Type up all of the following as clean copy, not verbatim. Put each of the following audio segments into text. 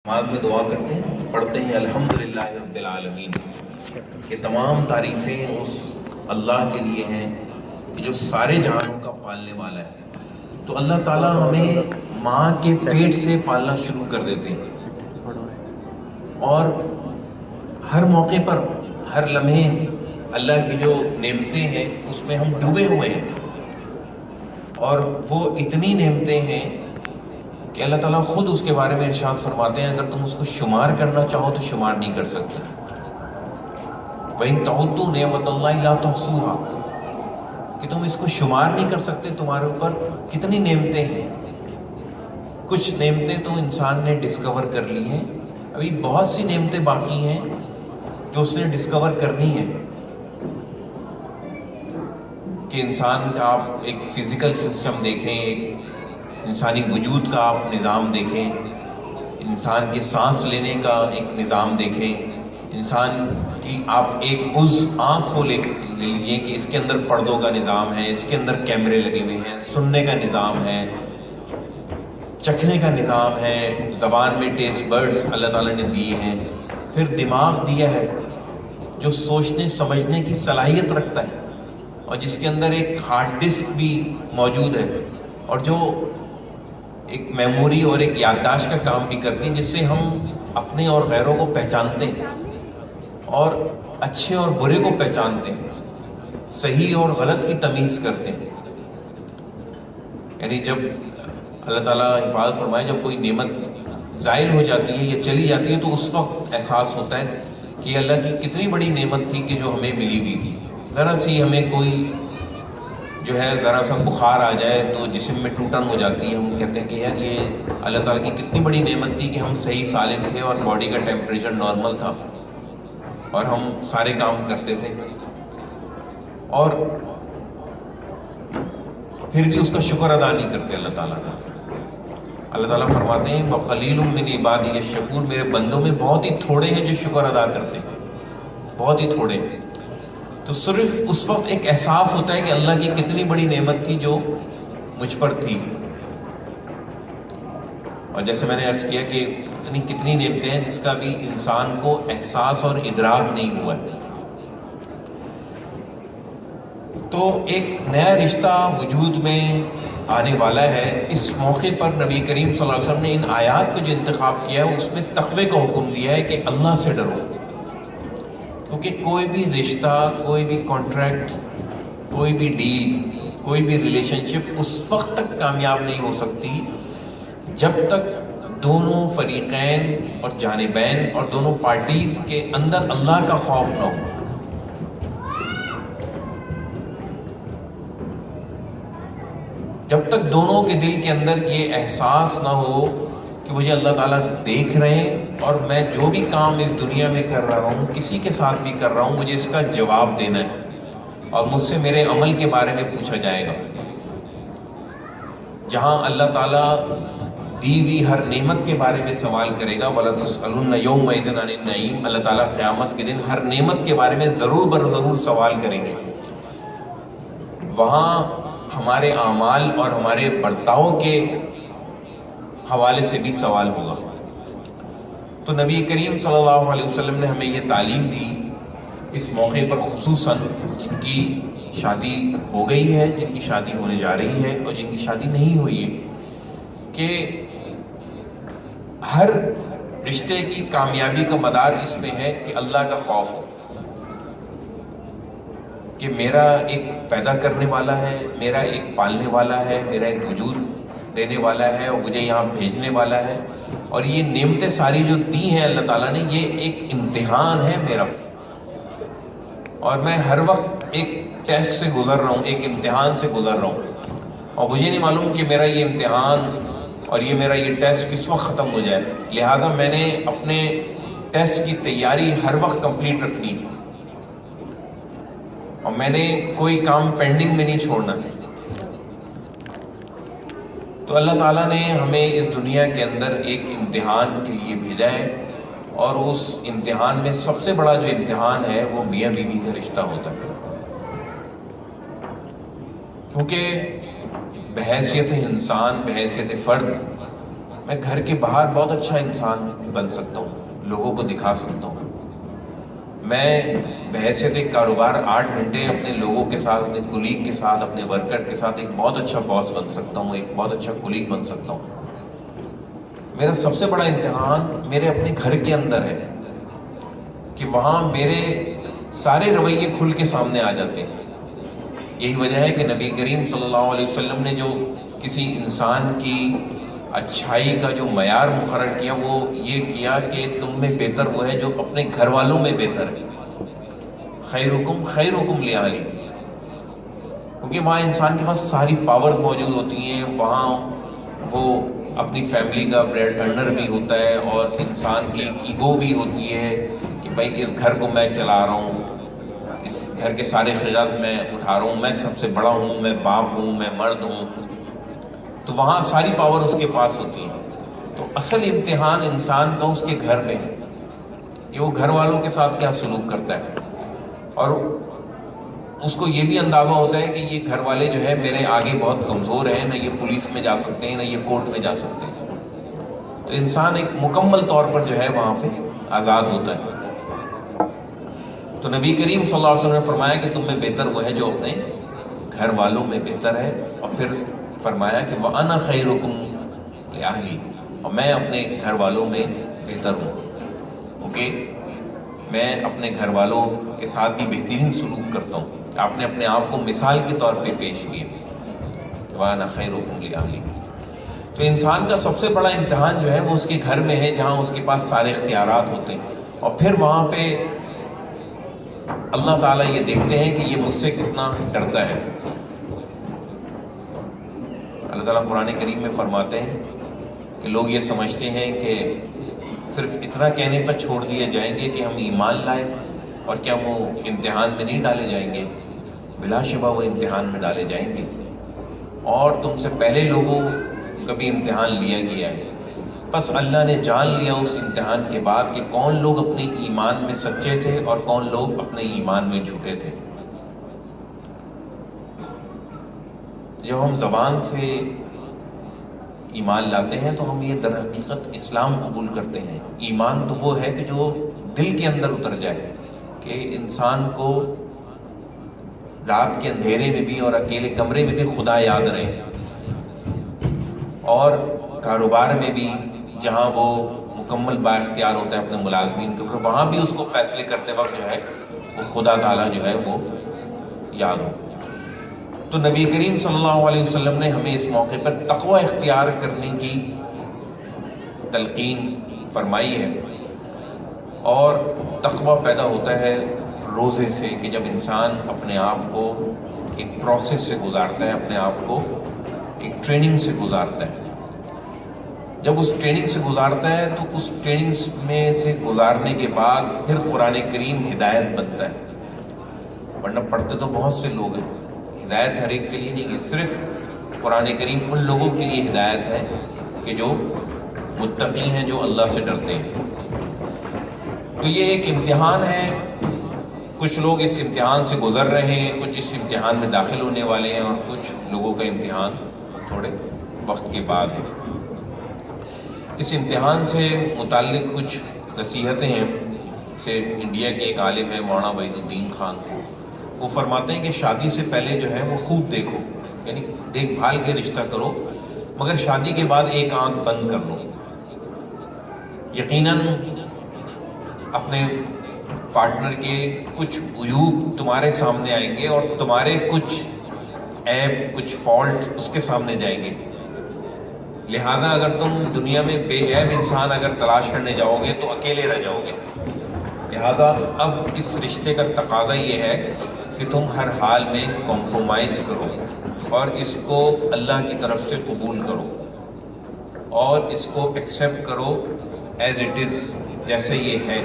نماز میں دعا کرتے ہیں، پڑھتے ہیں الحمدللہ رب العالمین، کہ تمام تعریفیں اس اللہ کے لیے ہیں کہ جو سارے جہانوں کا پالنے والا ہے۔ تو اللہ تعالیٰ ہمیں ماں کے پیٹ سے پالنا شروع کر دیتے ہیں، اور ہر موقع پر ہر لمحے اللہ کی جو نعمتیں ہیں اس میں ہم ڈوبے ہوئے ہیں، اور وہ اتنی نعمتیں ہیں کہ اللہ تعالیٰ خود اس کے بارے میں ارشاد فرماتے ہیں، اگر تم اس کو شمار کرنا چاہو تو شمار نہیں کر سکتے۔ وَإِن تَعُدُّوا نِعْمَتَ اللَّهِ لَا تُحْصُوهَا، کہ تم اس کو شمار نہیں کر سکتے، تمہارے اوپر کتنی نعمتیں ہیں۔ کچھ نعمتیں تو انسان نے ڈسکور کر لی ہیں، ابھی بہت سی نعمتیں باقی ہیں جو اس نے ڈسکور کرنی ہیں، کہ انسان کا آپ ایک فزیکل سسٹم دیکھیں، ایک انسانی وجود کا آپ نظام دیکھیں، انسان کے سانس لینے کا ایک نظام دیکھیں، انسان کی آپ ایک آنکھ کو لے لیجیے کہ اس کے اندر پردوں کا نظام ہے، اس کے اندر کیمرے لگے ہوئے ہیں، سننے کا نظام ہے، چکھنے کا نظام ہے، زبان میں ٹیسٹ برڈز اللہ تعالیٰ نے دیے ہیں، پھر دماغ دیا ہے جو سوچنے سمجھنے کی صلاحیت رکھتا ہے، اور جس کے اندر ایک ہارڈ ڈسک بھی موجود ہے، اور جو ایک میموری اور ایک یادداشت کا کام بھی کرتی ہیں، جس سے ہم اپنے اور غیروں کو پہچانتے ہیں، اور اچھے اور برے کو پہچانتے ہیں، صحیح اور غلط کی تمیز کرتے ہیں۔ یعنی جب اللہ تعالیٰ حفاظت فرمائے، جب کوئی نعمت زائل ہو جاتی ہے یا چلی جاتی ہے تو اس وقت احساس ہوتا ہے کہ اللہ کی کتنی بڑی نعمت تھی کہ جو ہمیں ملی ہوئی تھی۔ ذرا سی ہمیں کوئی جو ہے ذرا سا بخار آ جائے تو جسم میں ٹوٹن ہو جاتی ہے، ہم کہتے ہیں کہ یار یہ اللہ تعالیٰ کی کتنی بڑی نعمت تھی کہ ہم صحیح سالم تھے اور باڈی کا ٹیمپریچر نارمل تھا اور ہم سارے کام کرتے تھے، اور پھر بھی اس کا شکر ادا نہیں کرتے اللہ تعالیٰ کا۔ اللہ تعالیٰ فرماتے ہیں وَقَلِيلٌ مِّنْ عِبَادِيَ الشَّكُورُ، میرے بندوں میں بہت ہی تھوڑے ہیں جو شکر ادا کرتے ہیں، بہت ہی تھوڑے ہیں۔ تو صرف اس وقت ایک احساس ہوتا ہے کہ اللہ کی کتنی بڑی نعمت تھی جو مجھ پر تھی، اور جیسے میں نے عرض کیا کہ کتنی نعمتیں ہیں جس کا بھی انسان کو احساس اور ادراک نہیں ہوا ہے۔ تو ایک نیا رشتہ وجود میں آنے والا ہے۔ اس موقع پر نبی کریم صلی اللہ علیہ وسلم نے ان آیات کو جو انتخاب کیا ہے اس میں تقوی کا حکم دیا ہے کہ اللہ سے ڈرو، کیونکہ کوئی بھی رشتہ، کوئی بھی کانٹریکٹ، کوئی بھی ڈیل، کوئی بھی ریلیشن شپ اس وقت تک کامیاب نہیں ہو سکتی جب تک دونوں فریقین اور جانبین اور دونوں پارٹیز کے اندر اللہ کا خوف نہ ہو۔ جب تک دونوں کے دل کے اندر یہ احساس نہ ہو کہ مجھے اللہ تعالیٰ دیکھ رہے ہیں اور میں جو بھی کام اس دنیا میں کر رہا ہوں، کسی کے ساتھ بھی کر رہا ہوں، مجھے اس کا جواب دینا ہے اور مجھ سے میرے عمل کے بارے میں پوچھا جائے گا۔ جہاں اللہ تعالیٰ دی ہوئی ہر نعمت کے بارے میں سوال کرے گا، وَلَا تُسْأَلُنَّ يَوْمَئِذٍ عَنِ النَّعِيمِ، اللہ تعالیٰ قیامت کے دن ہر نعمت کے بارے میں ضرور ضرور سوال کریں گے۔ وہاں ہمارے اعمال اور ہمارے برتاؤ کے حوالے سے بھی سوال ہوگا۔ تو نبی کریم صلی اللہ علیہ وسلم نے ہمیں یہ تعلیم دی اس موقع پر، خصوصاً جن کی شادی ہو گئی ہے، جن کی شادی ہونے جا رہی ہے اور جن کی شادی نہیں ہوئی ہے، کہ ہر رشتے کی کامیابی کا مدار اس میں ہے کہ اللہ کا خوف ہو، کہ میرا ایک پیدا کرنے والا ہے، میرا ایک پالنے والا ہے، میرا ایک وجود دینے والا ہے اور مجھے یہاں بھیجنے والا ہے، اور یہ نعمتیں ساری جو دی ہیں اللہ تعالیٰ نے، یہ ایک امتحان ہے میرا، اور میں ہر وقت ایک ٹیسٹ سے گزر رہا ہوں، ایک امتحان سے گزر رہا ہوں، اور مجھے نہیں معلوم کہ میرا یہ امتحان اور یہ میرا یہ ٹیسٹ کس وقت ختم ہو جائے، لہذا میں نے اپنے ٹیسٹ کی تیاری ہر وقت کمپلیٹ رکھنی ہے، اور میں نے کوئی کام پینڈنگ میں نہیں چھوڑنا۔ تو اللہ تعالیٰ نے ہمیں اس دنیا کے اندر ایک امتحان کے لیے بھیجا ہے، اور اس امتحان میں سب سے بڑا جو امتحان ہے وہ میاں بیوی کا رشتہ ہوتا ہے، کیونکہ بحیثیت انسان، بحیثیت فرد، میں گھر کے باہر بہت اچھا انسان بن سکتا ہوں، لوگوں کو دکھا سکتا ہوں۔ میں بحیثیت ایک کاروبار 8 گھنٹے اپنے لوگوں کے ساتھ، اپنے کولیگ کے ساتھ، اپنے ورکر کے ساتھ ایک بہت اچھا باس بن سکتا ہوں، ایک بہت اچھا کولیگ بن سکتا ہوں۔ میرا سب سے بڑا امتحان میرے اپنے گھر کے اندر ہے کہ وہاں میرے سارے رویے کھل کے سامنے آ جاتے ہیں۔ یہی وجہ ہے کہ نبی کریم صلی اللہ علیہ وسلم نے جو کسی انسان کی اچھائی کا جو معیار مقرر کیا وہ یہ کیا کہ تم میں بہتر وہ ہے جو اپنے گھر والوں میں بہتر ہے۔ خیرکم خیرکم لأہلہ، کیونکہ وہاں انسان کے پاس ساری پاورز موجود ہوتی ہیں، وہاں وہ اپنی فیملی کا بریڈ ارنر بھی ہوتا ہے، اور انسان کی ایگو بھی ہوتی ہے کہ بھائی اس گھر کو میں چلا رہا ہوں، اس گھر کے سارے خراجات میں اٹھا رہا ہوں، میں سب سے بڑا ہوں، میں باپ ہوں، میں مرد ہوں، تو وہاں ساری پاور اس کے پاس ہوتی ہے۔ تو اصل امتحان انسان کا اس کے گھر میں ہے کہ وہ گھر والوں کے ساتھ کیا سلوک کرتا ہے، اور اس کو یہ بھی اندازہ ہوتا ہے کہ یہ گھر والے جو ہے میرے آگے بہت کمزور ہیں، نہ یہ پولیس میں جا سکتے ہیں، نہ یہ کورٹ میں جا سکتے ہیں۔ تو انسان ایک مکمل طور پر جو ہے وہاں پہ آزاد ہوتا ہے۔ تو نبی کریم صلی اللہ علیہ وسلم نے فرمایا کہ تم میں بہتر وہ ہے جو اپنے گھر والوں میں بہتر ہے، اور پھر فرمایا کہ وَأَنَا خَيْرُكُمْ لِأَهْلِي، اور میں اپنے گھر والوں میں بہتر ہوں، اوکے، میں اپنے گھر والوں کے ساتھ بھی بہترین سلوک کرتا ہوں۔ آپ نے اپنے آپ کو مثال کے طور پہ پیش کیا کہ وَأَنَا خَيْرُكُمْ لِأَهْلِي۔ تو انسان کا سب سے بڑا امتحان جو ہے وہ اس کے گھر میں ہے، جہاں اس کے پاس سارے اختیارات ہوتے ہیں، اور پھر وہاں پہ اللہ تعالیٰ یہ دیکھتے ہیں کہ یہ مجھ سے کتنا ڈرتا ہے۔ اللہ تعالیٰ قرآن کریم میں فرماتے ہیں کہ لوگ یہ سمجھتے ہیں کہ صرف اتنا کہنے پر چھوڑ دیے جائیں گے کہ ہم ایمان لائے، اور کیا وہ امتحان میں نہیں ڈالے جائیں گے؟ بلا شبہ وہ امتحان میں ڈالے جائیں گے، اور تم سے پہلے لوگوں کا بھی امتحان لیا گیا ہے۔ بس اللہ نے جان لیا اس امتحان کے بعد کہ کون لوگ اپنے ایمان میں سچے تھے اور کون لوگ اپنے ایمان میں جھوٹے تھے۔ جب ہم زبان سے ایمان لاتے ہیں تو ہم یہ در حقیقت اسلام قبول کرتے ہیں۔ ایمان تو وہ ہے کہ جو دل کے اندر اتر جائے، کہ انسان کو رات کے اندھیرے میں بھی اور اکیلے کمرے میں بھی خدا یاد رہے، اور کاروبار میں بھی جہاں وہ مکمل با اختیار ہوتا ہے اپنے ملازمین کے اوپر، وہاں بھی اس کو فیصلے کرتے وقت جو ہے وہ خدا تعالیٰ جو ہے وہ یاد ہو۔ تو نبی کریم صلی اللہ علیہ وسلم نے ہمیں اس موقع پر تقوی اختیار کرنے کی تلقین فرمائی ہے، اور تقوی پیدا ہوتا ہے روزے سے، کہ جب انسان اپنے آپ کو ایک پروسیس سے گزارتا ہے، اپنے آپ کو ایک ٹریننگ سے گزارتا ہے۔ جب اس ٹریننگ سے گزارتا ہے تو اس ٹریننگ میں سے گزارنے کے بعد پھر قرآن کریم ہدایت بنتا ہے، ورنہ پڑھتے تو بہت سے لوگ ہیں، ہدایت ہر ایک کے لیے نہیں ہے، صرف قرآن کریم ان لوگوں کے لیے ہدایت ہے کہ جو متقی ہیں، جو اللہ سے ڈرتے ہیں۔ تو یہ ایک امتحان ہے، کچھ لوگ اس امتحان سے گزر رہے ہیں، کچھ اس امتحان میں داخل ہونے والے ہیں، اور کچھ لوگوں کا امتحان تھوڑے وقت کے بعد ہے۔ اس امتحان سے متعلق کچھ نصیحتیں ہیں۔ سے انڈیا کے ایک عالم ہیں مولانا وحید الدین خان، وہ فرماتے ہیں کہ شادی سے پہلے جو ہے وہ خوب دیکھو، یعنی دیکھ بھال کے رشتہ کرو، مگر شادی کے بعد ایک آنکھ بند کر لو۔ یقیناً اپنے پارٹنر کے کچھ عیوب تمہارے سامنے آئیں گے، اور تمہارے کچھ عیب، کچھ فالٹ اس کے سامنے جائیں گے۔ لہذا اگر تم دنیا میں بے عیب انسان اگر تلاش کرنے جاؤ گے تو اکیلے رہ جاؤ گے۔ لہذا اب اس رشتے کا تقاضا یہ ہے کہ تم ہر حال میں کمپرومائز کرو، اور اس کو اللہ کی طرف سے قبول کرو، اور اس کو ایکسیپٹ کرو ایز اٹ از، جیسے یہ ہے۔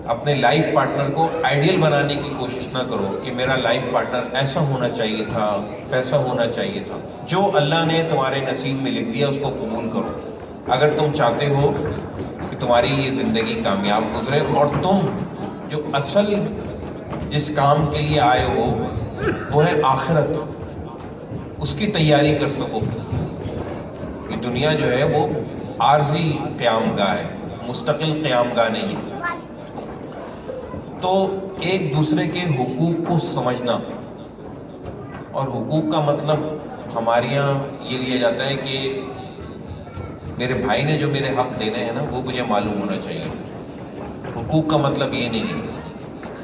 اپنے لائف پارٹنر کو آئیڈیل بنانے کی کوشش نہ کرو کہ میرا لائف پارٹنر ایسا ہونا چاہیے تھا، ویسا ہونا چاہیے تھا۔ جو اللہ نے تمہارے نصیب میں لکھ دیا اس کو قبول کرو۔ اگر تم چاہتے ہو کہ تمہاری یہ زندگی کامیاب گزرے، اور تم جو اصل جس کام کے لیے آئے ہو وہ ہے آخرت، اس کی تیاری کر سکو، یہ دنیا جو ہے وہ عارضی قیام گاہ ہے، مستقل قیام گاہ نہیں ہے۔ تو ایک دوسرے کے حقوق کو سمجھنا، اور حقوق کا مطلب ہمارے یہاں یہ لیا جاتا ہے کہ میرے بھائی نے جو میرے حق دینے ہیں نا وہ مجھے معلوم ہونا چاہیے۔ حقوق کا مطلب یہ نہیں ہے،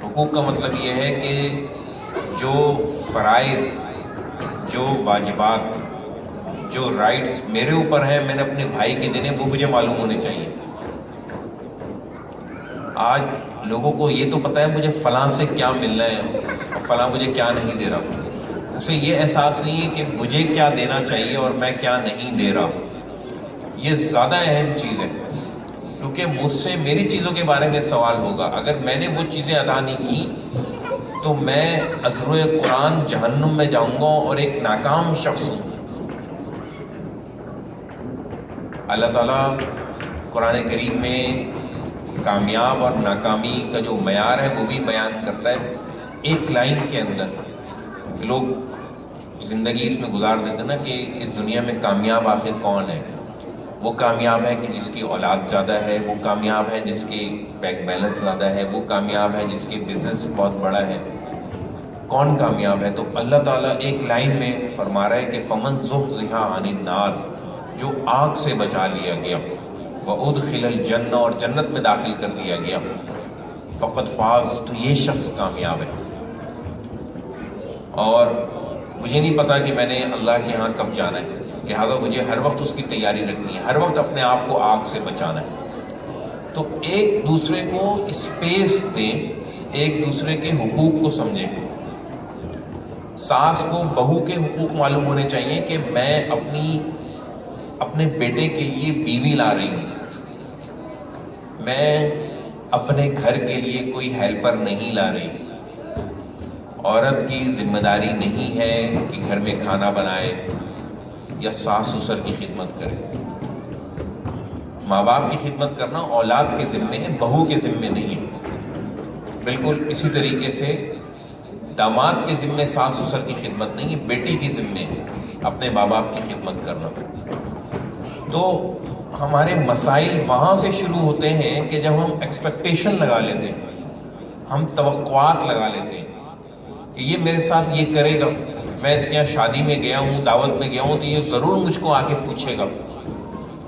حقوق کا مطلب یہ ہے کہ جو فرائض، جو واجبات، جو رائٹس میرے اوپر ہیں میں نے اپنے بھائی کے دینے وہ مجھے معلوم ہونے چاہیے۔ آج لوگوں کو یہ تو پتہ ہے مجھے فلاں سے کیا ملنا ہے اور فلاں مجھے کیا نہیں دے رہا، اسے یہ احساس نہیں ہے کہ مجھے کیا دینا چاہیے اور میں کیا نہیں دے رہا۔ یہ زیادہ اہم چیز ہے، کیونکہ مجھ سے میری چیزوں کے بارے میں سوال ہوگا۔ اگر میں نے وہ چیزیں ادا نہیں کی تو میں ازروئے قرآن جہنم میں جاؤں گا اور ایک ناکام شخص ہوں۔ اللہ تعالیٰ قرآن کریم میں کامیاب اور ناکامی کا جو معیار ہے وہ بھی بیان کرتا ہے ایک لائن کے اندر، کہ لوگ زندگی اس میں گزار دیتے نا کہ اس دنیا میں کامیاب آخر کون ہے؟ وہ کامیاب ہے کہ جس کی اولاد زیادہ ہے، وہ کامیاب ہے جس کی بینک بیلنس زیادہ ہے، وہ کامیاب ہے جس کی بزنس بہت بڑا ہے۔ کون کامیاب ہے؟ تو اللہ تعالیٰ ایک لائن میں فرما رہا ہے کہ فمن زحزح عن النار، جو آگ سے بچا لیا گیا، وادخل الجنہ، اور جنت میں داخل کر دیا گیا، فقد فاز، تو یہ شخص کامیاب ہے۔ اور مجھے نہیں پتا کہ میں نے اللہ کے ہاں کب جانا ہے، لہذا مجھے ہر وقت اس کی تیاری رکھنی ہے، ہر وقت اپنے آپ کو آگ سے بچانا ہے۔ تو ایک دوسرے کو اسپیس دیں، ایک دوسرے کے حقوق کو سمجھیں۔ ساس کو بہو کے حقوق معلوم ہونے چاہیے کہ میں اپنے بیٹے کے لیے بیوی لا رہی ہوں، میں اپنے گھر کے لیے کوئی ہیلپر نہیں لا رہی۔ عورت کی ذمہ داری نہیں ہے کہ گھر میں کھانا بنائے یا ساس سسر کی خدمت کرے۔ ماں باپ کی خدمت کرنا اولاد کے ذمے ہے، بہو کے ذمے نہیں ہے۔ بالکل اسی طریقے سے داماد کے ذمے ساس سسر کی خدمت نہیں ہے، بیٹی کی ذمے ہے اپنے ماں باپ کی خدمت کرنا۔ تو ہمارے مسائل وہاں سے شروع ہوتے ہیں کہ جب ہم ایکسپیکٹیشن لگا لیتے ہیں، ہم توقعات لگا لیتے ہیں کہ یہ میرے ساتھ یہ کرے گا، میں اس کے یہاں شادی میں گیا ہوں، دعوت میں گیا ہوں تو یہ ضرور مجھ کو آ کے پوچھے گا،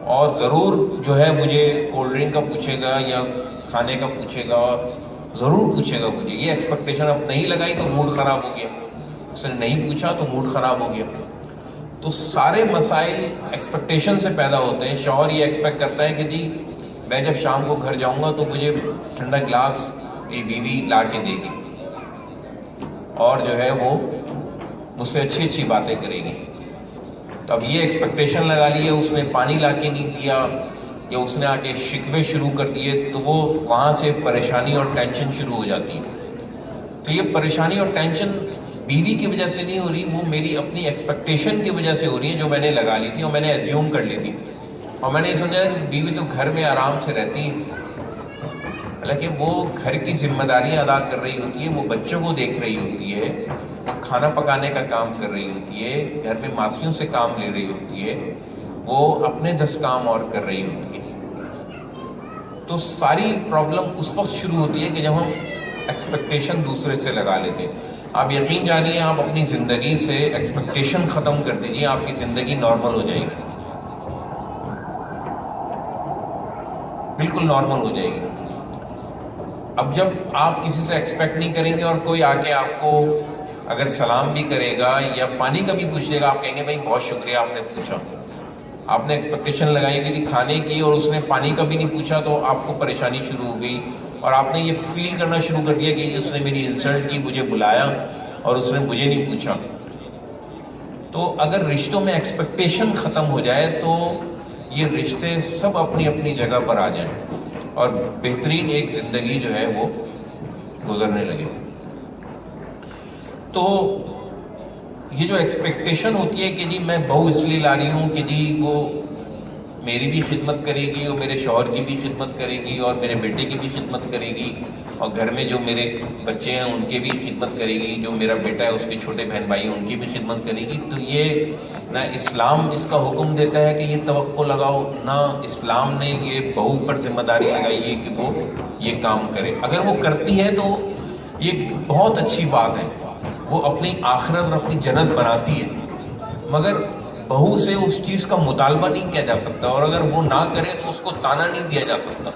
اور ضرور جو ہے مجھے کولڈ ڈرنک کا پوچھے گا یا کھانے کا پوچھے گا، ضرور پوچھے گا مجھے۔ یہ ایکسپیکٹیشن اب نہیں لگائی تو موڈ خراب ہو گیا، اس نے نہیں پوچھا تو موڈ خراب ہو گیا۔ تو سارے مسائل ایکسپیکٹیشن سے پیدا ہوتے ہیں۔ شوہر یہ ایکسپیکٹ کرتا ہے کہ جی میں جب شام کو گھر جاؤں گا تو مجھے ٹھنڈا گلاس میری بیوی لا کے دے گی، اور جو ہے وہ مجھ سے اچھی اچھی باتیں کرے گی۔ تو اب یہ ایکسپیکٹیشن لگا لی ہے، اس نے پانی لا کے نہیں دیا یا اس نے آ کے شکوے شروع کر دیے، تو وہ وہاں سے پریشانی اور ٹینشن شروع ہو جاتی ہے۔ تو یہ پریشانی اور ٹینشن بیوی کی وجہ سے نہیں ہو رہی، وہ میری اپنی ایکسپیکٹیشن کی وجہ سے ہو رہی ہے جو میں نے لگا لی تھی اور میں نے ایزیوم کر لی تھی، اور میں نے یہ سمجھا کہ بیوی تو گھر میں آرام سے رہتی ہے، حالانکہ وہ گھر کی ذمہ داریاں ادا کر رہی ہوتی ہے، وہ بچوں کو دیکھ رہی ہوتی ہے، وہ کھانا پکانے کا کام کر رہی ہوتی ہے، گھر میں ماسیوں سے کام لے رہی ہوتی ہے، وہ اپنے 10 کام اور کر رہی ہوتی ہے۔ تو ساری پرابلم اس وقت شروع ہوتی ہے کہ جب ہم ایکسپیکٹیشن دوسرے سے لگا لیتے ہیں۔ آپ یقین جانیے، آپ اپنی زندگی سے ایکسپیکٹیشن ختم کر دیجیے، آپ کی زندگی نارمل ہو جائے گی، بالکل نارمل ہو جائے گی۔ اب جب آپ کسی سے ایکسپیکٹ نہیں کریں گے اور کوئی آ کے آپ کو اگر سلام بھی کرے گا یا پانی کا بھی پوچھ لے گا، آپ کہیں گے بھائی بہت شکریہ آپ نے پوچھا۔ آپ نے ایکسپیکٹیشن لگائی گئی تھی کھانے کی اور اس نے پانی کا بھی نہیں پوچھا، تو آپ کو پریشانی شروع ہو گئی اور آپ نے یہ فیل کرنا شروع کر دیا کہ اس نے میری انسلٹ کی، مجھے بلایا اور اس نے مجھے نہیں پوچھا۔ تو اگر رشتوں میں ایکسپیکٹیشن ختم ہو جائے تو یہ رشتے سب اپنی اپنی جگہ پر آ جائیں اور بہترین ایک زندگی جو ہے وہ گزرنے لگے۔ تو یہ جو ایکسپیکٹیشن ہوتی ہے کہ جی میں بہو اس لیے لا رہی ہوں کہ جی وہ میری بھی خدمت کرے گی اور میرے شوہر کی بھی خدمت کرے گی اور میرے بیٹے کی بھی خدمت کرے گی، اور گھر میں جو میرے بچے ہیں ان کی بھی خدمت کرے گی، جو میرا بیٹا ہے اس کے چھوٹے بہن بھائی ہیں ان کی بھی خدمت کرے گی، تو یہ نہ اسلام اس کا حکم دیتا ہے کہ یہ توقع لگاؤ، نہ اسلام نے یہ بہو پر ذمہ داری لگائی ہے کہ وہ یہ کام کرے۔ اگر وہ کرتی ہے تو یہ بہت اچھی بات ہے، وہ اپنی آخرت اور اپنی جنت بناتی ہے، مگر بہو سے اس چیز کا مطالبہ نہیں کیا جا سکتا، اور اگر وہ نہ کرے تو اس کو تانا نہیں دیا جا سکتا۔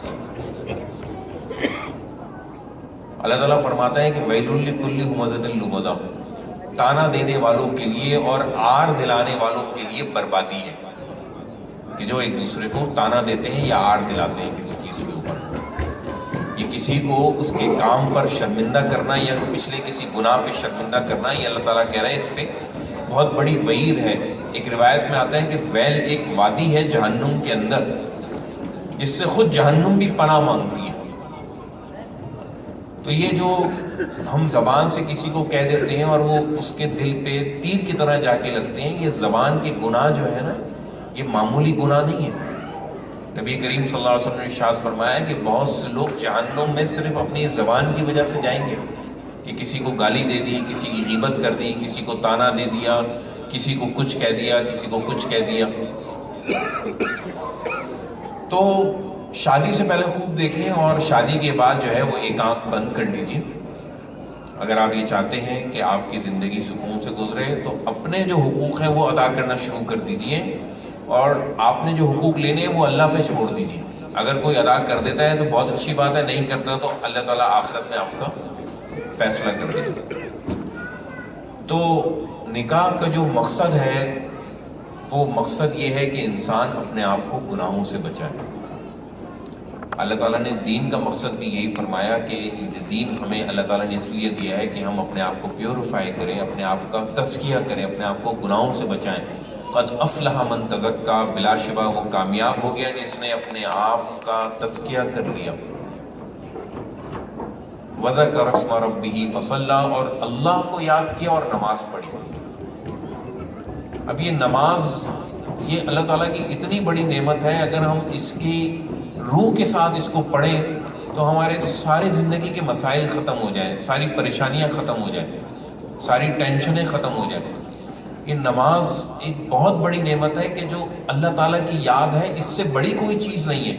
اللہ تعالیٰ فرماتا ہے کہ ویل لکل ہمزۃ لمزہ، تانا دینے والوں کے لیے اور آر دلانے والوں کے لیے بربادی ہے، کہ جو ایک دوسرے کو تانا دیتے ہیں یا آر دلاتے ہیں کسی چیز کے اوپر۔ یہ کسی کو اس کے کام پر شرمندہ کرنا یا پچھلے کسی گناہ پہ شرمندہ کرنا، یہ اللہ تعالیٰ کہہ رہا ہے اس پہ بہت بڑی وعید ہے۔ ایک روایت میں آتا ہے کہ ویل ایک وادی ہے جہنم کے اندر، جس سے خود جہنم بھی پناہ مانگتی ہے۔ تو یہ جو ہم زبان سے کسی کو کہہ دیتے ہیں اور وہ اس کے دل پہ تیر کی طرح جا کے لگتے ہیں، یہ زبان کے گناہ جو ہے نا، یہ معمولی گناہ نہیں ہے۔ نبی کریم صلی اللہ علیہ وسلم نے ارشاد فرمایا کہ بہت سے لوگ جہنم میں صرف اپنی زبان کی وجہ سے جائیں گے، کہ کسی کو گالی دے دی، کسی کی غیبت کر دی، کسی کو تانا دے دیا، کسی کو کچھ کہہ دیا، کسی کو کچھ کہہ دیا۔ تو شادی سے پہلے خوب دیکھیں، اور شادی کے بعد جو ہے وہ ایک آنکھ بند کر لیجیے۔ اگر آپ یہ چاہتے ہیں کہ آپ کی زندگی سکون سے گزرے تو اپنے جو حقوق ہیں وہ ادا کرنا شروع کر دیجیے، اور آپ نے جو حقوق لینے ہیں وہ اللہ پہ چھوڑ دیجیے۔ اگر کوئی ادا کر دیتا ہے تو بہت اچھی بات ہے، نہیں کرتا تو اللہ تعالیٰ آخرت میں آپ کا فیصلہ کر دے گا۔ تو نکاح کا جو مقصد ہے وہ مقصد یہ ہے کہ انسان اپنے آپ کو گناہوں سے بچائے۔ اللہ تعالیٰ نے دین کا مقصد بھی یہی فرمایا کہ دین ہمیں اللہ تعالیٰ نے اس لیے دیا ہے کہ ہم اپنے آپ کو پیوریفائی کریں، اپنے آپ کا تزکیہ کریں، اپنے آپ کو گناہوں سے بچائیں۔ قد افلح من تزکا، بلا شبہ وہ کامیاب ہو گیا جس نے اپنے آپ کا تزکیہ کر لیا۔ وذکر اسم ربہ فصلی، اور اللہ کو یاد کیا اور نماز پڑھی۔ اب یہ نماز، یہ اللہ تعالیٰ کی اتنی بڑی نعمت ہے، اگر ہم اس کی روح کے ساتھ اس کو پڑھیں تو ہمارے سارے زندگی کے مسائل ختم ہو جائیں، ساری پریشانیاں ختم ہو جائیں، ساری ٹینشنیں ختم ہو جائیں۔ یہ نماز ایک بہت بڑی نعمت ہے کہ جو اللہ تعالیٰ کی یاد ہے، اس سے بڑی کوئی چیز نہیں ہے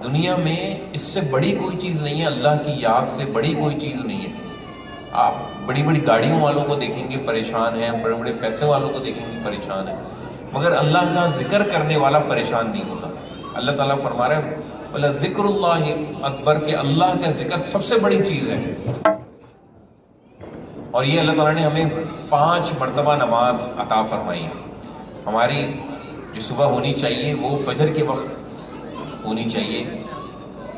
دنیا میں، اس سے بڑی کوئی چیز نہیں ہے، اللہ کی یاد سے بڑی کوئی چیز نہیں ہے۔ آپ بڑی بڑی گاڑیوں والوں کو دیکھیں گے پریشان ہیں، بڑے بڑے پیسے والوں کو دیکھیں گے پریشان ہیں، مگر اللہ کا ذکر کرنے والا پریشان نہیں ہوتا۔ اللہ تعالیٰ فرما رہا ہے ذکر اللہ اکبر، کہ اللہ کا ذکر سب سے بڑی چیز ہے۔ اور یہ اللہ تعالیٰ نے ہمیں 5 مرتبہ نماز عطا فرمائی ہے۔ ہماری جو صبح ہونی چاہیے وہ فجر کے وقت ہونی چاہیے،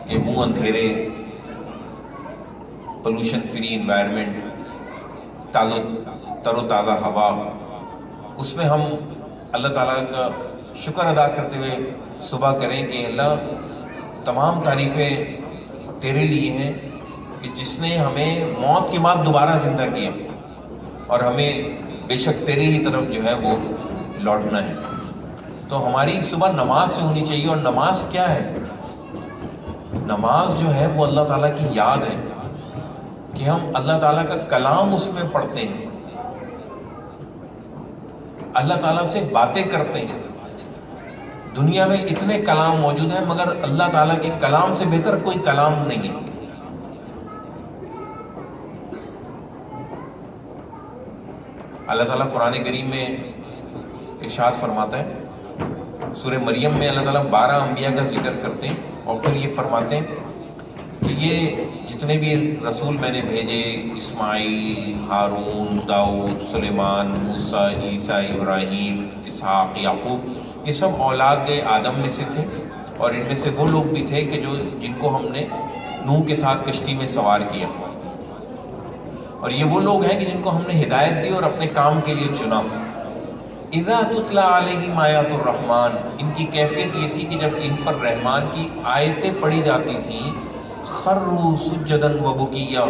کہ منہ اندھیرے، پولوشن فری انوائرمنٹ، تر و تازہ ہوا، اس میں ہم اللہ تعالیٰ کا شکر ادا کرتے ہوئے صبح کریں کہ اللہ تمام تعریفیں تیرے لیے ہیں کہ جس نے ہمیں موت کے بعد دوبارہ زندہ کیا، اور ہمیں بے شک تیری ہی طرف جو ہے وہ لوٹنا ہے۔ تو ہماری صبح نماز سے ہونی چاہیے، اور نماز کیا ہے؟ نماز جو ہے وہ اللہ تعالیٰ کی یاد ہے، کہ ہم اللہ تعالیٰ کا کلام اس میں پڑھتے ہیں، اللہ تعالیٰ سے باتیں کرتے ہیں۔ دنیا میں اتنے کلام موجود ہیں، مگر اللہ تعالیٰ کے کلام سے بہتر کوئی کلام نہیں ہے۔ اللہ تعالیٰ قرآن کریم میں ارشاد فرماتا ہے، سورہ مریم میں اللہ تعالیٰ 12 انبیاء کا ذکر کرتے ہیں، اور پھر یہ فرماتے ہیں کہ یہ جتنے بھی رسول میں نے بھیجے، اسماعیل، ہارون، داؤد، سلیمان، موسیٰ، عیسیٰ، ابراہیم، اسحاق، یعقوب، یہ سب اولاد آدم میں سے تھے، اور ان میں سے وہ لوگ بھی تھے کہ جن کو ہم نے نوح کے ساتھ کشتی میں سوار کیا، اور یہ وہ لوگ ہیں کہ جن کو ہم نے ہدایت دی اور اپنے کام کے لیے چنا۔ اذا تتلی علیہم آیات الرحمن، ان کی کیفیت یہ تھی کہ جب ان پر رحمان کی آیتیں پڑھی جاتی تھیں، خروا سجدا وبکیا،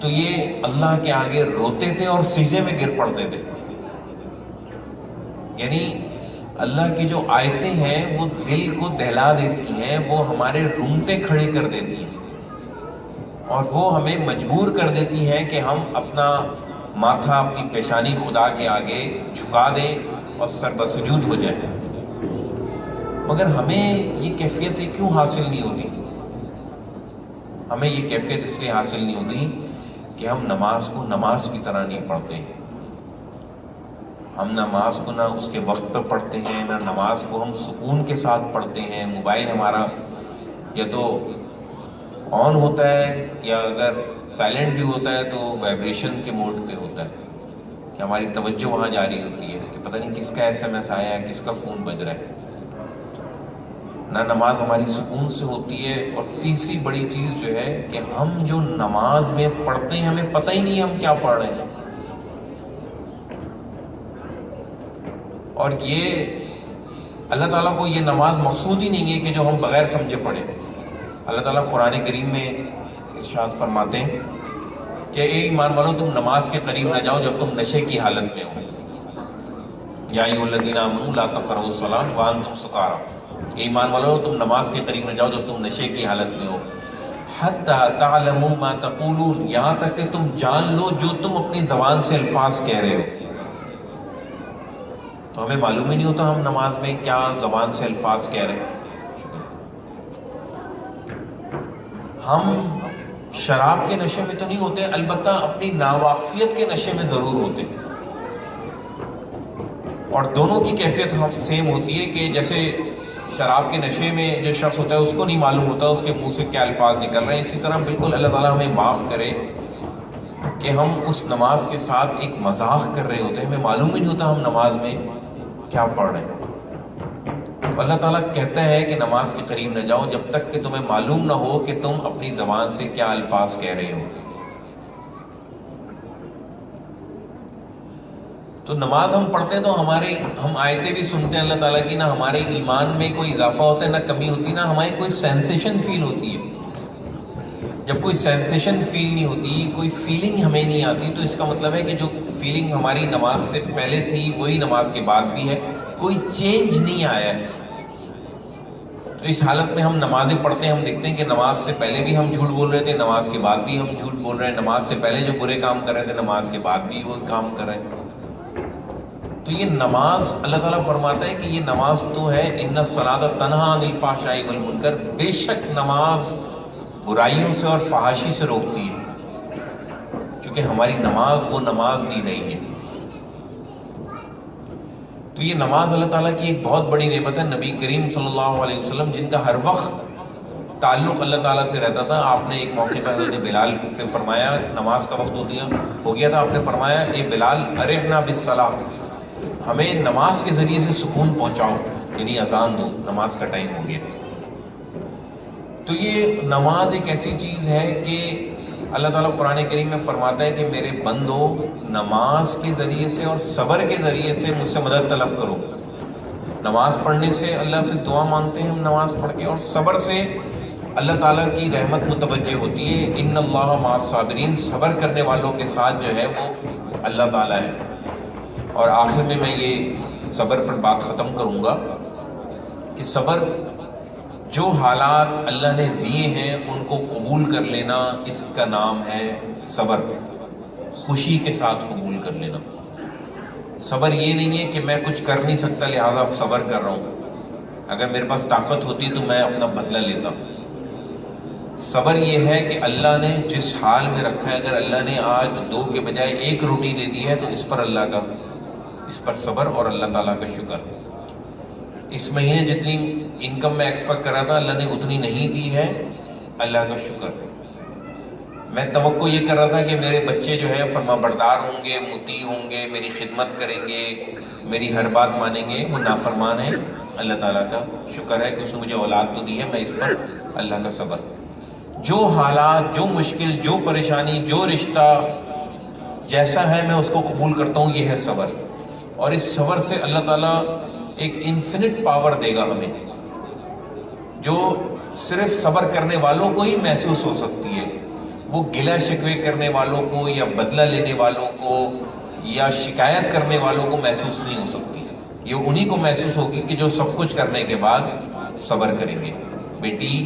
تو یہ اللہ کے آگے روتے تھے اور سجدے میں گر پڑتے تھے۔ یعنی اللہ کی جو آیتیں ہیں وہ دل کو دہلا دیتی ہیں، وہ ہمارے رونگٹے کھڑے کر دیتی ہیں، اور وہ ہمیں مجبور کر دیتی ہیں کہ ہم اپنا ماتھا اپنی پیشانی خدا کے آگے جھکا دیں اور سر بسجود ہو جائیں. مگر ہمیں یہ کیفیت کیوں حاصل نہیں ہوتی؟ ہمیں یہ کیفیت اس لیے حاصل نہیں ہوتی کہ ہم نماز کو نماز کی طرح نہیں پڑھتے. ہم نماز کو نہ اس کے وقت پہ پڑھتے ہیں، نہ نماز کو ہم سکون کے ساتھ پڑھتے ہیں. موبائل ہمارا یا تو آن ہوتا ہے یا اگر سائلنٹ بھی ہوتا ہے تو وائبریشن کے موڈ پہ ہوتا ہے کہ ہماری توجہ وہاں جاری ہوتی ہے کہ پتہ نہیں کس کا SMS آیا ہے، کس کا فون بج رہا ہے. نہ نماز ہماری سکون سے ہوتی ہے. اور تیسری بڑی چیز جو ہے کہ ہم جو نماز میں پڑھتے ہیں ہمیں پتہ ہی نہیں ہم کیا پڑھ رہے ہیں. اور یہ اللہ تعالیٰ کو یہ نماز مقصود ہی نہیں ہے کہ جو ہم بغیر سمجھے پڑھیں. اللہ تعالیٰ قرآن کریم میں ارشاد فرماتے ہیں کہ اے ایمان والو تم نماز کے قریب نہ جاؤ جب تم نشے کی حالت میں ہو. یا ایھا الذین آمنوا لا تقربوا الصلاۃ وانتم سکاری. اے ایمان والو تم نماز کے قریب نہ جاؤ جب تم نشے کی حالت میں ہو. حتی تعلموا ما تقولون، یہاں تک کہ تم جان لو جو تم اپنی زبان سے الفاظ کہہ رہے ہو. تو ہمیں معلوم ہی نہیں ہوتا ہم نماز میں کیا زبان سے الفاظ کہہ رہے ہیں. ہم شراب کے نشے میں تو نہیں ہوتے، البتہ اپنی ناواقفیت کے نشے میں ضرور ہوتے. اور دونوں کی کیفیت ہم سیم ہوتی ہے کہ جیسے شراب کے نشے میں جو شخص ہوتا ہے اس کو نہیں معلوم ہوتا اس کے منہ سے کیا الفاظ نکل رہے ہیں، اسی طرح بالکل اللہ تعالیٰ ہمیں معاف کرے کہ ہم اس نماز کے ساتھ ایک مذاق کر رہے ہوتے ہیں، ہمیں معلوم ہی نہیں ہوتا ہم نماز میں کیا پڑھ رہے ہیں. تو اللہ تعالیٰ کہتا ہے کہ نماز کے قریب نہ جاؤ جب تک کہ تمہیں معلوم نہ ہو کہ تم اپنی زبان سے کیا الفاظ کہہ رہے ہو. تو نماز ہم پڑھتے ہیں تو ہم آیتیں بھی سنتے ہیں اللہ تعالیٰ کی، نہ ہمارے ایمان میں کوئی اضافہ ہوتا ہے نہ کمی ہوتی، نہ ہماری کوئی سینسیشن فیل ہوتی ہے. جب کوئی سینسیشن فیل نہیں ہوتی، کوئی فیلنگ ہمیں نہیں آتی، تو اس کا مطلب ہے کہ جو فیلنگ ہماری نماز سے پہلے تھی وہی نماز کے بعد بھی ہے، کوئی چینج نہیں آیا ہے. تو اس حالت میں ہم نمازیں پڑھتے ہیں، ہم دیکھتے ہیں کہ نماز سے پہلے بھی ہم جھوٹ بول رہے تھے، نماز کے بعد بھی ہم جھوٹ بول رہے ہیں، نماز سے پہلے جو برے کام کر رہے تھے نماز کے بعد بھی وہ کام کر رہے ہیں. تو یہ نماز اللہ تعالیٰ فرماتا ہے کہ یہ نماز تو ہے ان الصلاۃ تنہی عن الفحشاء والمنکر، بے شک نماز برائیوں سے اور فحاشی سے روکتی ہے، کیونکہ ہماری نماز وہ نماز دی رہی ہے. تو یہ نماز اللہ تعالیٰ کی ایک بہت بڑی نعمت ہے. نبی کریم صلی اللہ علیہ وسلم جن کا ہر وقت تعلق اللہ تعالیٰ سے رہتا تھا، آپ نے ایک موقع پہ حضرت بلال سے فرمایا، نماز کا وقت ہو گیا تھا، آپ نے فرمایا اے بلال ارحنا بالصلاۃ، ہمیں نماز کے ذریعے سے سکون پہنچاؤ، یعنی اذان دو، نماز کا ٹائم ہو گیا. تو یہ نماز ایک ایسی چیز ہے کہ اللہ تعالیٰ قرآن کریم میں فرماتا ہے کہ میرے بندو نماز کے ذریعے سے اور صبر کے ذریعے سے مجھ سے مدد طلب کرو. نماز پڑھنے سے اللہ سے دعا مانگتے ہیں ہم نماز پڑھ کے، اور صبر سے اللہ تعالیٰ کی رحمت متوجہ ہوتی ہے. ان اللہ مع الصابرین، صبر کرنے والوں کے ساتھ جو ہے وہ اللہ تعالیٰ ہے. اور آخر میں یہ صبر پر بات ختم کروں گا کہ صبر، جو حالات اللہ نے دیے ہیں ان کو قبول کر لینا، اس کا نام ہے صبر. خوشی کے ساتھ قبول کر لینا. صبر یہ نہیں ہے کہ میں کچھ کر نہیں سکتا لہٰذا اب صبر کر رہا ہوں، اگر میرے پاس طاقت ہوتی تو میں اپنا بدلہ لیتا. صبر یہ ہے کہ اللہ نے جس حال میں رکھا ہے، اگر اللہ نے آج 2 کے بجائے 1 روٹی دے دی ہے تو اس پر صبر اور اللہ تعالیٰ کا شکر. اس مہینے جتنی انکم میں ایکسپیکٹ کر رہا تھا اللہ نے اتنی نہیں دی ہے، اللہ کا شکر. میں توقع یہ کر رہا تھا کہ میرے بچے جو ہے فرما بردار ہوں گے، مطیع ہوں گے، میری خدمت کریں گے، میری ہر بات مانیں گے. وہ نافرمان ہے. اللہ تعالیٰ کا شکر ہے کہ اس نے مجھے اولاد تو دی ہے، میں اس پر اللہ کا صبر. جو حالات، جو مشکل، جو پریشانی، جو رشتہ جیسا ہے میں اس کو قبول کرتا ہوں، یہ ہے صبر. اور اس صبر سے اللہ تعالیٰ ایک انفینٹ پاور دے گا ہمیں، جو صرف صبر کرنے والوں کو ہی محسوس ہو سکتی ہے. وہ گلہ شکوے کرنے والوں کو یا بدلہ لینے والوں کو یا شکایت کرنے والوں کو محسوس نہیں ہو سکتی. یہ انہی کو محسوس ہوگی کہ جو سب کچھ کرنے کے بعد صبر کریں گے. بیٹی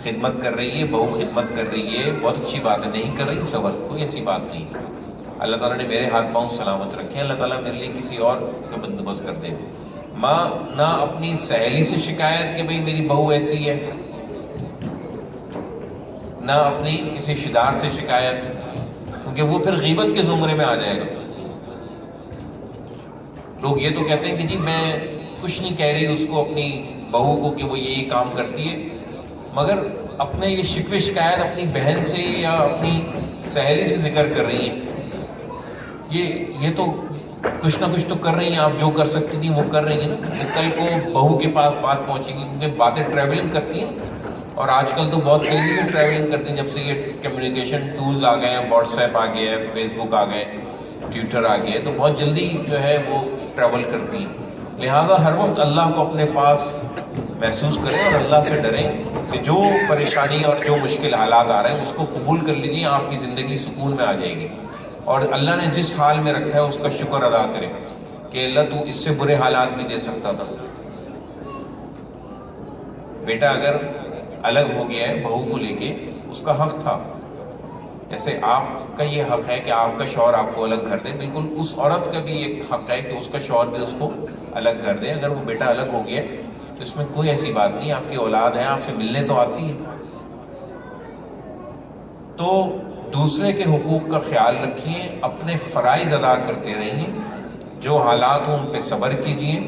خدمت کر رہی ہے، بہو خدمت کر رہی ہے، بہت اچھی بات ہے، نہیں کر رہی صبر، کوئی ایسی بات نہیں. اللہ تعالیٰ نے میرے ہاتھ پاؤں سلامت رکھے، اللہ تعالیٰ میرے لیے کسی اور کا بندوبست کر دے۔ ماں نہ اپنی سہیلی سے شکایت کہ بھئی میری بہو ایسی ہے، نہ اپنی کسی رشتہ دار سے شکایت، کیونکہ وہ پھر غیبت کے زمرے میں آ جائے گا۔ لوگ یہ تو کہتے ہیں کہ جی میں کچھ نہیں کہہ رہی اس کو، اپنی بہو کو، کہ وہ یہ کام کرتی ہے، مگر اپنے یہ شکوے شکایت اپنی بہن سے یا اپنی سہیلی سے ذکر کر رہی ہیں۔ یہ تو کچھ نہ کچھ تو کر رہی ہیں، آپ جو کر سکتی تھیں وہ کر رہی ہیں نا۔ کل کو بہو کے پاس بات پہنچے گی، کیونکہ باتیں ٹریولنگ کرتی ہیں، اور آج کل تو بہت تیزی سے ٹریولنگ کرتی ہیں، جب سے یہ کمیونیکیشن ٹولز آ گئے ہیں، واٹس ایپ آ گیا ہے، فیس بک آ گئے، ٹویٹر آ گیا ہے، تو بہت جلدی جو ہے وہ ٹریول کرتی ہیں۔ لہٰذا ہر وقت اللہ کو اپنے پاس محسوس کریں اور اللہ سے ڈریں کہ جو پریشانی اور جو مشکل حالات آ رہے ہیں اس کو قبول کر لیجیے، آپ کی زندگی سکون میں آ جائے گی، اور اللہ نے جس حال میں رکھا ہے اس کا شکر ادا کریں کہ اللہ تو اس سے برے حالات بھی دے سکتا تھا۔ بیٹا اگر الگ ہو گیا ہے بہو کو لے کے، اس کا حق تھا، جیسے آپ کا یہ حق ہے کہ آپ کا شوہر آپ کو الگ گھر دے، بالکل اس عورت کا بھی ایک حق ہے کہ اس کا شوہر بھی اس کو الگ گھر دے۔ اگر وہ بیٹا الگ ہو گیا تو اس میں کوئی ایسی بات نہیں، آپ کی اولاد ہے، آپ سے ملنے تو آتی ہے۔ تو دوسرے کے حقوق کا خیال رکھیے، اپنے فرائض ادا کرتے رہیے، جو حالات ہوں ان پہ صبر کیجیے،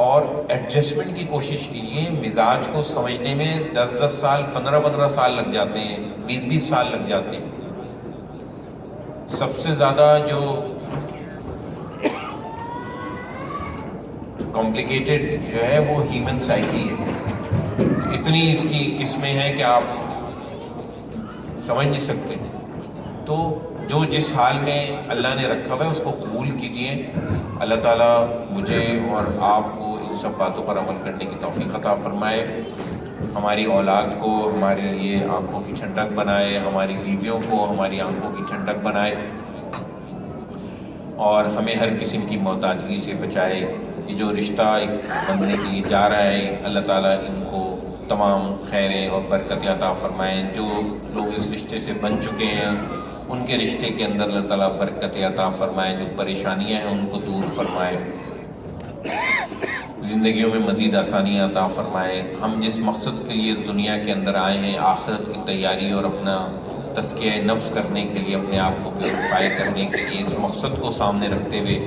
اور ایڈجسٹمنٹ کی کوشش کیجیے۔ مزاج کو سمجھنے میں 10 سال 15 سال لگ جاتے ہیں، 20 سال لگ جاتے ہیں۔ سب سے زیادہ جو کمپلیکیٹڈ جو ہے وہ ہیومن سائیکی ہے، اتنی اس کی قسمیں ہیں کہ آپ سمجھ نہیں سکتے۔ تو جو جس حال میں اللہ نے رکھا ہوا ہے اس کو قبول کیجیے۔ اللہ تعالیٰ مجھے اور آپ کو ان سب باتوں پر عمل کرنے کی توفیق عطا فرمائے، ہماری اولاد کو ہمارے لیے آنکھوں کی ٹھنڈک بنائے، ہماری بیویوں کو ہماری آنکھوں کی ٹھنڈک بنائے، اور ہمیں ہر قسم کی محتاجگی سے بچائے۔ یہ جو رشتہ ایک بننے کے لیے جا رہا ہے، اللہ تعالیٰ ان کو تمام خیریں اور برکتیں عطا فرمائیں۔ جو لوگ اس رشتے سے بن چکے ہیں ان کے رشتے کے اندر اللہ تعالیٰ برکتیں عطا فرمائیں، جو پریشانیاں ہیں ان کو دور فرمائے، زندگیوں میں مزید آسانیاں عطا فرمائے۔ ہم جس مقصد کے لیے اس دنیا کے اندر آئے ہیں، آخرت کی تیاری اور اپنا تزکیہ نفس کرنے کے لیے، اپنے آپ کو پیوریفائی کرنے کے لیے، اس مقصد کو سامنے رکھتے ہوئے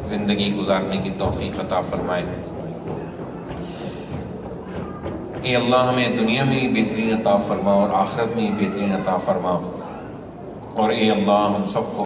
زندگی گزارنے کی توفیق عطا فرمائے۔ اے اللہ ہمیں دنیا میں بھی بہترین عطا فرما اور آخرت میں بھی بہترین عطا فرما، اور اے اللہ ہم سب کو